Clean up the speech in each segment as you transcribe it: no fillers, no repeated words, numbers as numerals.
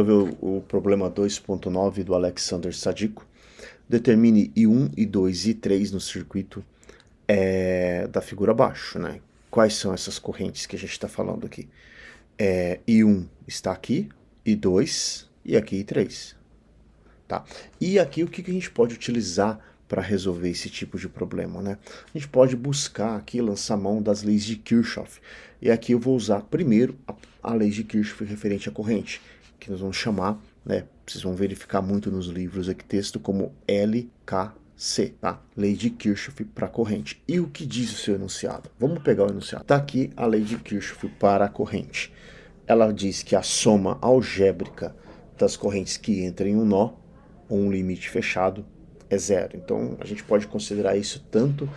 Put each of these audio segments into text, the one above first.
resolver o problema 2.9 do Alexander Sadiko. Determine I1, I2 e I3 no circuito da figura abaixo, né? Quais são essas correntes que a gente está falando aqui? I1 está aqui, I2 e aqui I3. Tá? E aqui o que a gente pode utilizar para resolver esse tipo de problema, né? A gente pode buscar aqui, lançar mão das leis de Kirchhoff. E aqui eu vou usar primeiro a lei de Kirchhoff referente à corrente, que nós vamos chamar, né? Vocês vão verificar muito nos livros aqui, texto como LKC, tá? Lei de Kirchhoff para corrente. E o que diz o seu enunciado? Vamos pegar o enunciado. Tá aqui a lei de Kirchhoff para a corrente. Ela diz que a soma algébrica das correntes que entram em um nó, ou um limite fechado, é zero. Então, a gente pode considerar isso tanto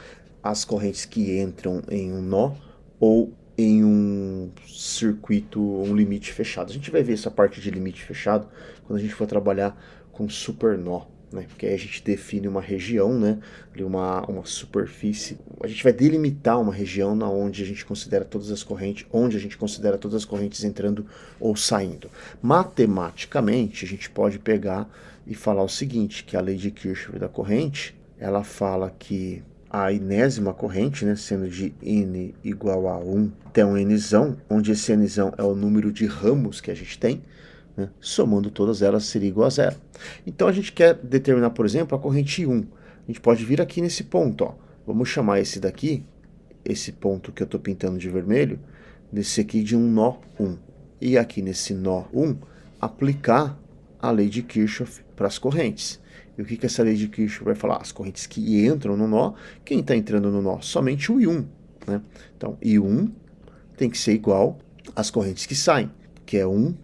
as correntes que entram em um nó ou em um circuito, um limite fechado. A gente vai ver essa parte de limite fechado quando a gente for trabalhar com supernó, né? Porque aí a gente define uma região, né? Uma superfície. A gente vai delimitar uma região onde a gente considera todas as correntes, onde a gente considera todas as correntes entrando ou saindo. Matematicamente, a gente pode pegar e falar o seguinte, que a lei de Kirchhoff da corrente, ela fala que a enésima corrente, né, sendo de n igual a 1 até um nzão, onde esse nzão é o número de ramos que a gente tem, né, somando todas elas seria igual a zero. Então a gente quer determinar, por exemplo, a corrente 1. A gente pode vir aqui nesse ponto, ó. Vamos chamar esse daqui, esse ponto que eu estou pintando de vermelho, desse aqui de um nó 1. E aqui nesse nó 1, aplicar a lei de Kirchhoff para as correntes. E o que essa lei de Kirchhoff vai falar? As correntes que entram no nó, quem está entrando no nó? Somente o I1. Né? Então, I1 tem que ser igual às correntes que saem, que é 1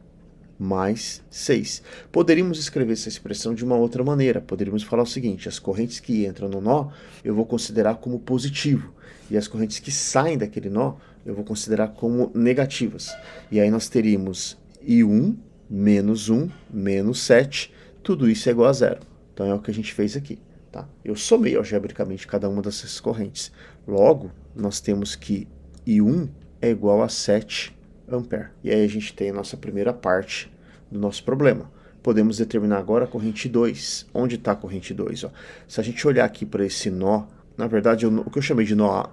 mais 6. Poderíamos escrever essa expressão de uma outra maneira. Poderíamos falar o seguinte, as correntes que entram no nó, eu vou considerar como positivo. E as correntes que saem daquele nó, eu vou considerar como negativas. E aí nós teríamos I1 menos 1 menos 7, tudo isso é igual a zero. Então é o que a gente fez aqui. Tá? Eu somei algebricamente cada uma dessas correntes. Logo, nós temos que I1 é igual a 7 ampere. E aí a gente tem a nossa primeira parte do nosso problema. Podemos determinar agora a corrente 2. Onde está a corrente 2? Ó? Se a gente olhar aqui para esse nó, na verdade o que eu chamei de nó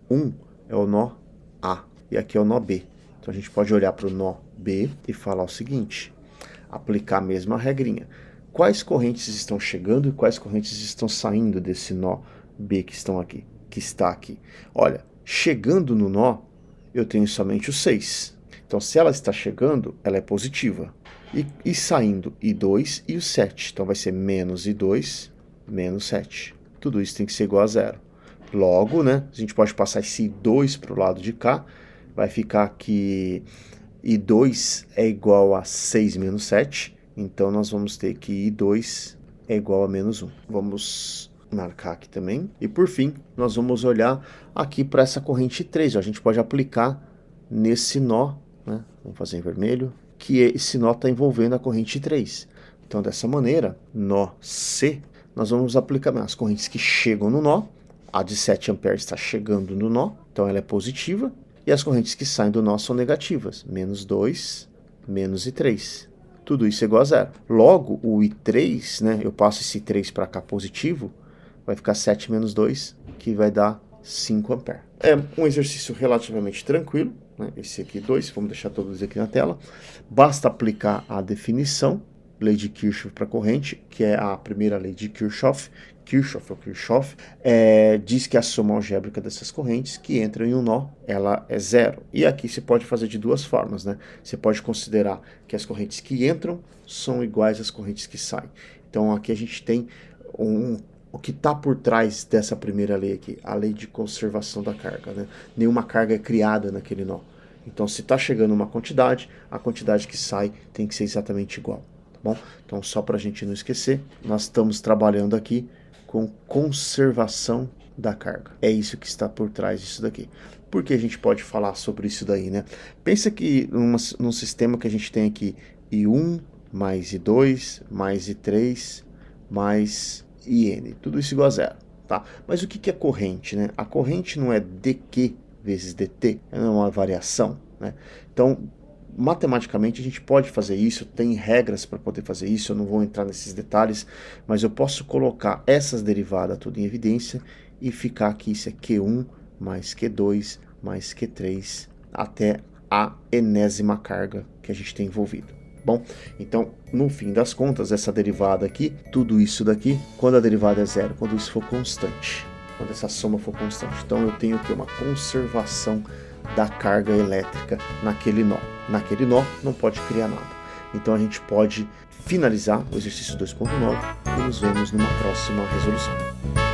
1 é o nó A. E aqui é o nó B. Então a gente pode olhar para o nó B e falar o seguinte, aplicar a mesma regrinha. Quais correntes estão chegando e quais correntes estão saindo desse nó B que está aqui? Olha, chegando no nó, eu tenho somente o 6. Então, se ela está chegando, ela é positiva. E saindo, I2 e o 7. Então, vai ser menos I2, menos 7. Tudo isso tem que ser igual a zero. Logo, né, a gente pode passar esse I2 para o lado de cá. Vai ficar que I2 é igual a 6 menos 7. Então, nós vamos ter que I2 é igual a menos 1. Vamos marcar aqui também. E, por fim, nós vamos olhar aqui para essa corrente 3. Ó. A gente pode aplicar nesse nó, né? Vamos fazer em vermelho, que esse nó está envolvendo a corrente 3. Então, dessa maneira, nó C, nós vamos aplicar as correntes que chegam no nó. A de 7 amperes está chegando no nó, então ela é positiva. E as correntes que saem do nó são negativas. Menos 2, menos I3. Tudo isso é igual a zero. Logo, o I3, né, eu passo esse 3 para cá positivo, vai ficar 7 menos 2, que vai dar 5 amperes. É um exercício relativamente tranquilo, né? Esse aqui 2, vamos deixar todos aqui na tela. Basta aplicar a definição, lei de Kirchhoff para corrente, que é a primeira lei de Kirchhoff, diz que a soma algébrica dessas correntes que entram em um nó, ela é zero. E aqui você pode fazer de duas formas, né? Você pode considerar que as correntes que entram são iguais às correntes que saem. Então aqui a gente tem o que está por trás dessa primeira lei aqui, a lei de conservação da carga, né? Nenhuma carga é criada naquele nó. Então se está chegando uma quantidade, a quantidade que sai tem que ser exatamente igual. Tá bom? Então só para a gente não esquecer, nós estamos trabalhando aqui com conservação da carga. É isso que está por trás disso daqui. Por que a gente pode falar sobre isso daí, né? Pensa que num sistema que a gente tem aqui I1 mais I2 mais I3 mais IN. Tudo isso igual a zero, tá? Mas o que é corrente, né? A corrente não é dQ vezes dt, é uma variação, né? Então, matematicamente a gente pode fazer isso, tem regras para poder fazer isso, eu não vou entrar nesses detalhes, mas eu posso colocar essas derivadas tudo em evidência e ficar aqui, isso é Q1 mais Q2 mais Q3 até a enésima carga que a gente tem envolvido. Bom, então, no fim das contas, essa derivada aqui, tudo isso daqui, quando a derivada é zero, quando isso for constante, quando essa soma for constante. Então eu tenho aqui uma conservação da carga elétrica naquele nó. Naquele nó não pode criar nada. Então a gente pode finalizar o exercício 2.9 e nos vemos numa próxima resolução.